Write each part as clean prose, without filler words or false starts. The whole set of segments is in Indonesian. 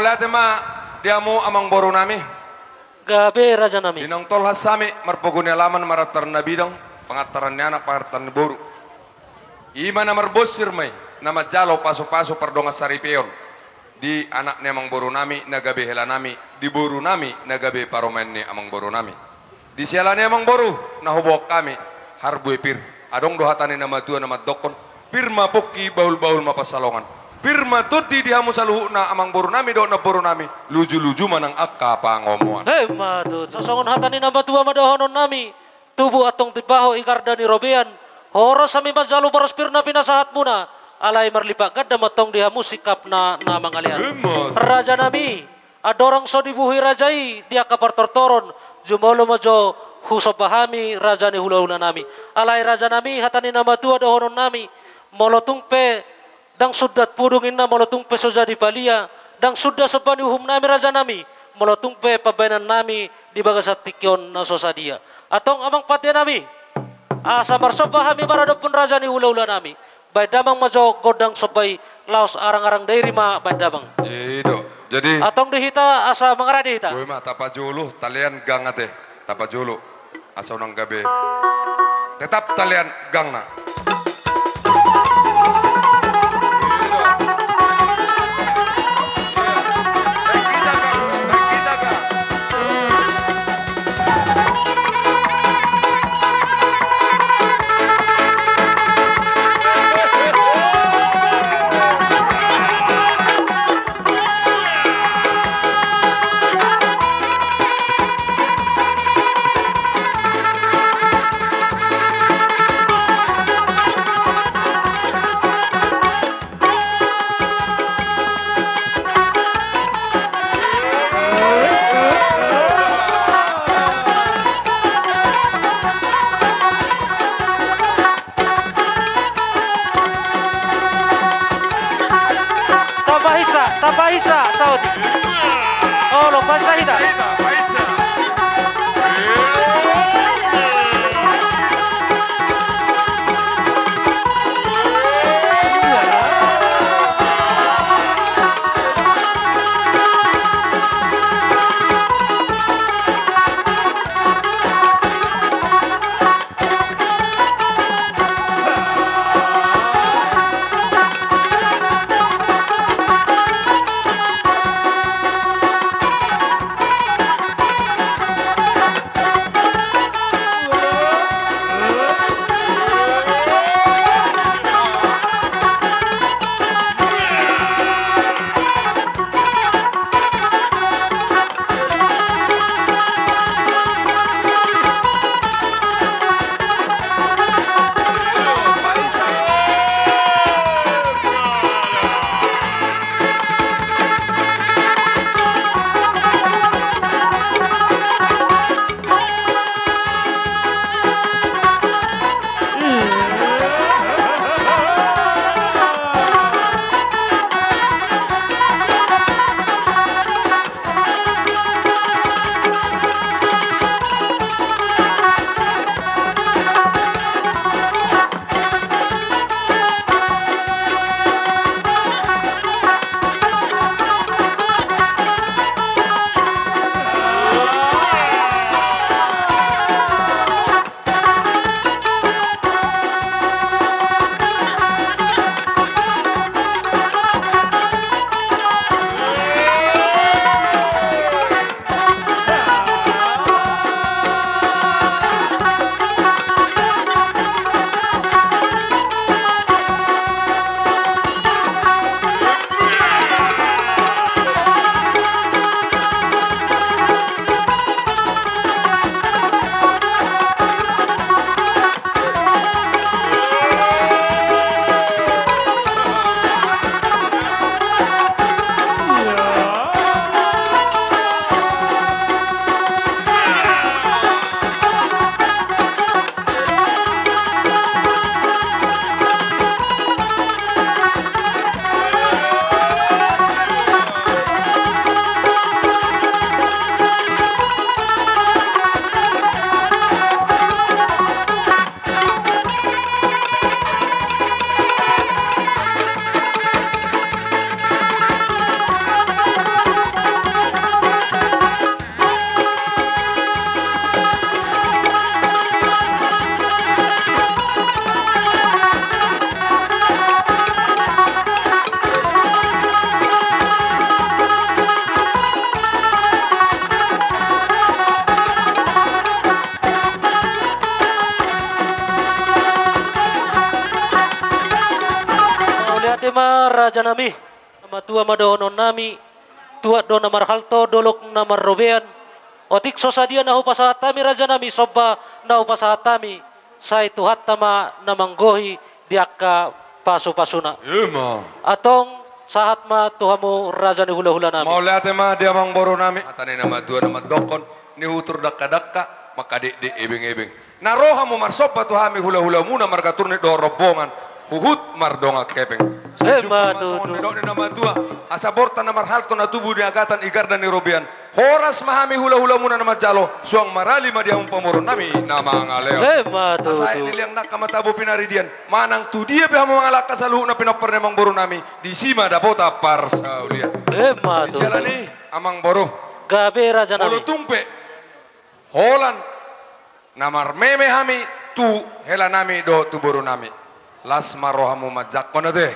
lihat ma diamu amang boru nami. Gabe raja nami. Dinong tol hasami marpuguni alaman maratar nabi dong pengatarannya anak partan boru. Ima na marbosir may nama jalo paso-paso pardonga saripeon. Di anak ni amang boru nami nagabe hela nami di boru nami nagabe paromen ni amang boru nami. Di siala ni amang boru nahubok kami harbu pir. Adong dohatani nama tua nama dokon pirma poki baul-baul mapasalongan. Pirma tudi dihamu saluhu na amang boru nami do na boru nami luju-luju manang akka pangomuan. Hei madut sasongon hatani nama tua madahonon nami tubuh atong tibaho ikardani robean horos sami majalu paras pirna pinasahat muna alai marlipak gadda matong dihamu sikap na mangalian. Raja nami adorang so dibuhi rajai dia kapar tortoron jumolo majo husobahami raja ni hula-hula nami alai raja nami hatani nama tua dohonon nami molotung pe dang sudat pudungin na molotung pe so jadi palia dang sudah sebani uhum nami raja nami molotung pe pabainan nami di bagasat tikyon na sosadia atong amang patya nami asa marsobahami maradopun raja ni hula-hula nami bay damang majo godang sabay laos arang-arang dairi ma bay damang Ido jadi atong dihita asa mangaradi hita gue mah tapajulu talian gang ate tapajulu asa unang gabe tetap talian gang na. Tapahisa Saudi. Oh, lo pasahida. raja nami, nama tua madohonon nami, tua do namar halto dolok namar robean, otik sosadia nahu pasahatami raja nami sobba nahu pasahatami, sai tuhat tama namanggohi diakka pasu-pasuna. Ima. Atong sahat ma tuhamu raja ni hula-hula nami. Mau lihat ma dia mang boro nami. Atane nama dua nama dokon ni hutur dakka-dakka maka di ebeng-ebeng. Naroha mo marsopa tu hami hula-hula muna marga turni do rombongan. Huhut mardonga kepeng. Sejumpa masongon ni nama dua. Asa borta na marhalto na tubuh di agatan igar dan nirobian. Horas mahami hula-hula muna nama jalo. Suang marali ma dia umpamoron nami nama ngaleo. Asa ini liang nak kamatabu pinaridian. Manang tu dia pihak mengalak kasaluh na pinapar nemang boro nami. Di sima dapota parsa ulian. Di siala ni amang boro. Gabe raja nami. Olo tumpe. Holan. Namar meme hami tu hela nami do tu boro nami. Las marohamu majak kono deh.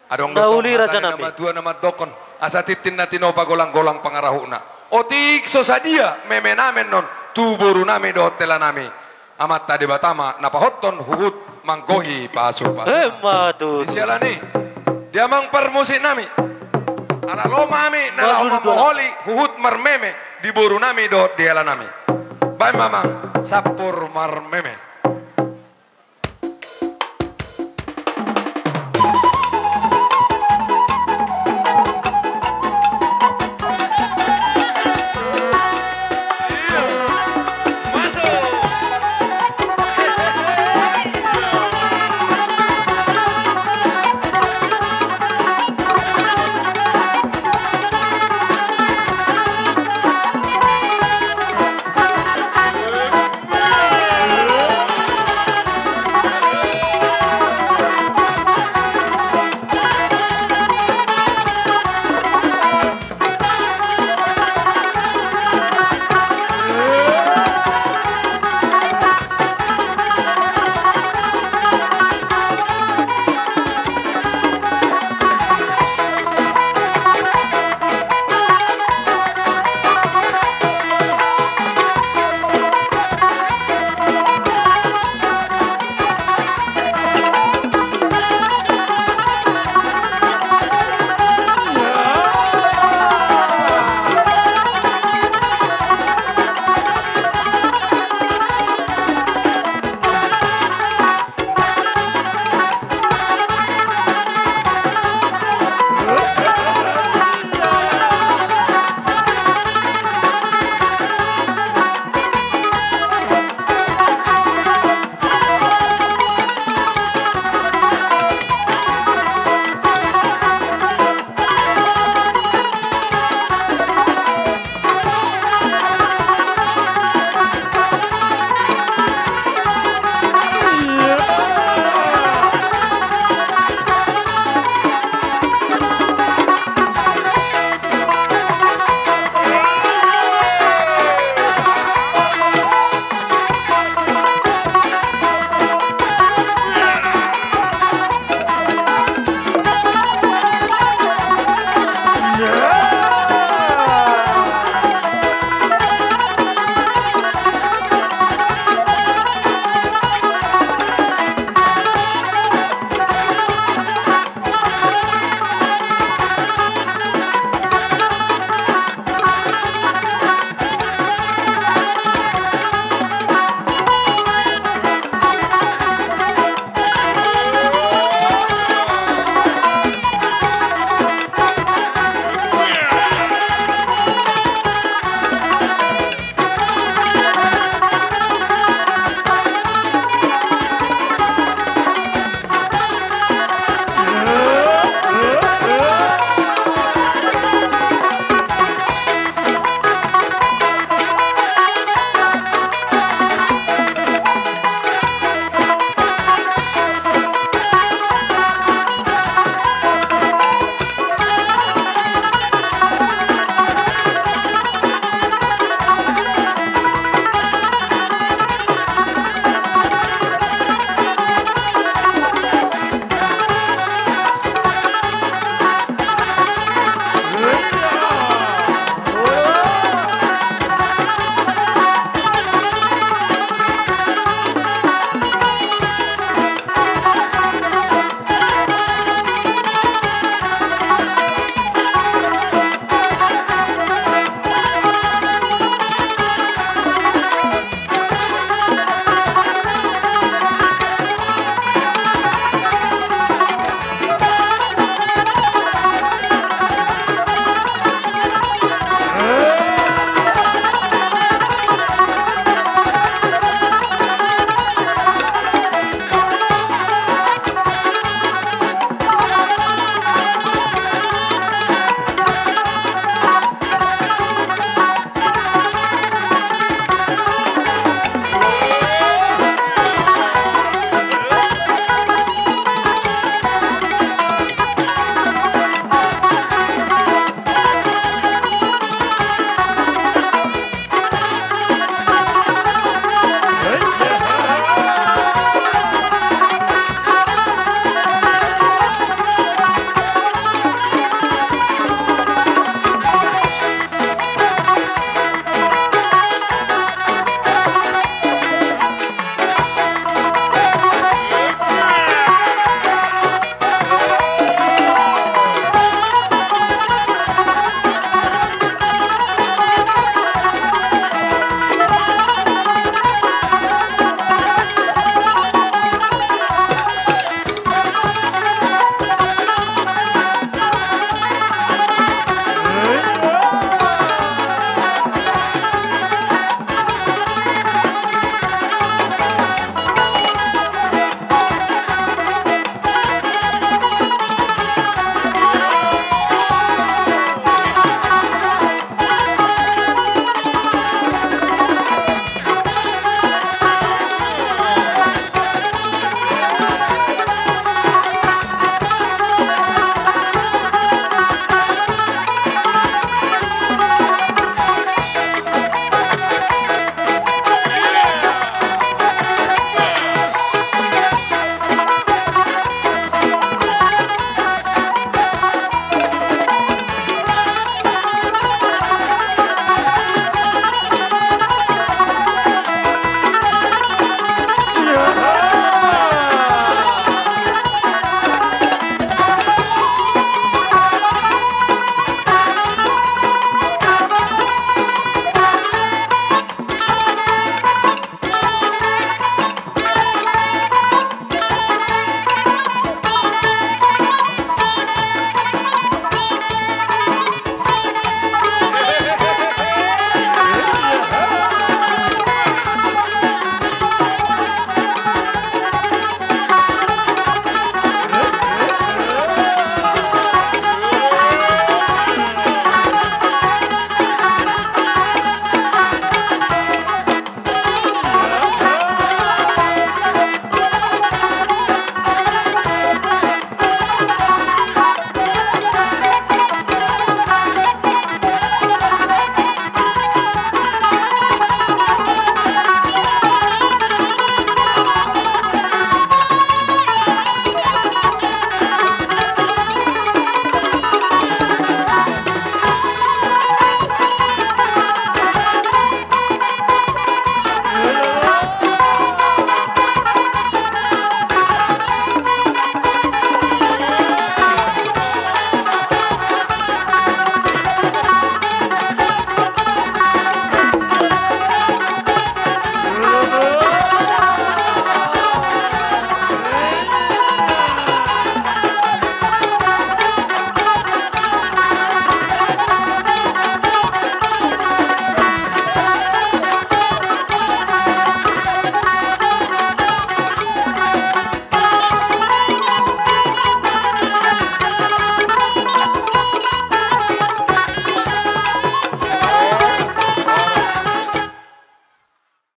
Adong Dauli raja nama nami. dua nama dokon. Asa titin na tinopa golang-golang pangarahuna. Otik sosadia meme namen non tu boro nami do tela nami. Amat tadi batama napa hoton huhut manggohi pasu. Di siala ni. Dia mang permusik nami. Ala loma ami nala moholi huhut marmeme di boro nami do diela nami. Baik mamang sapur marmeme.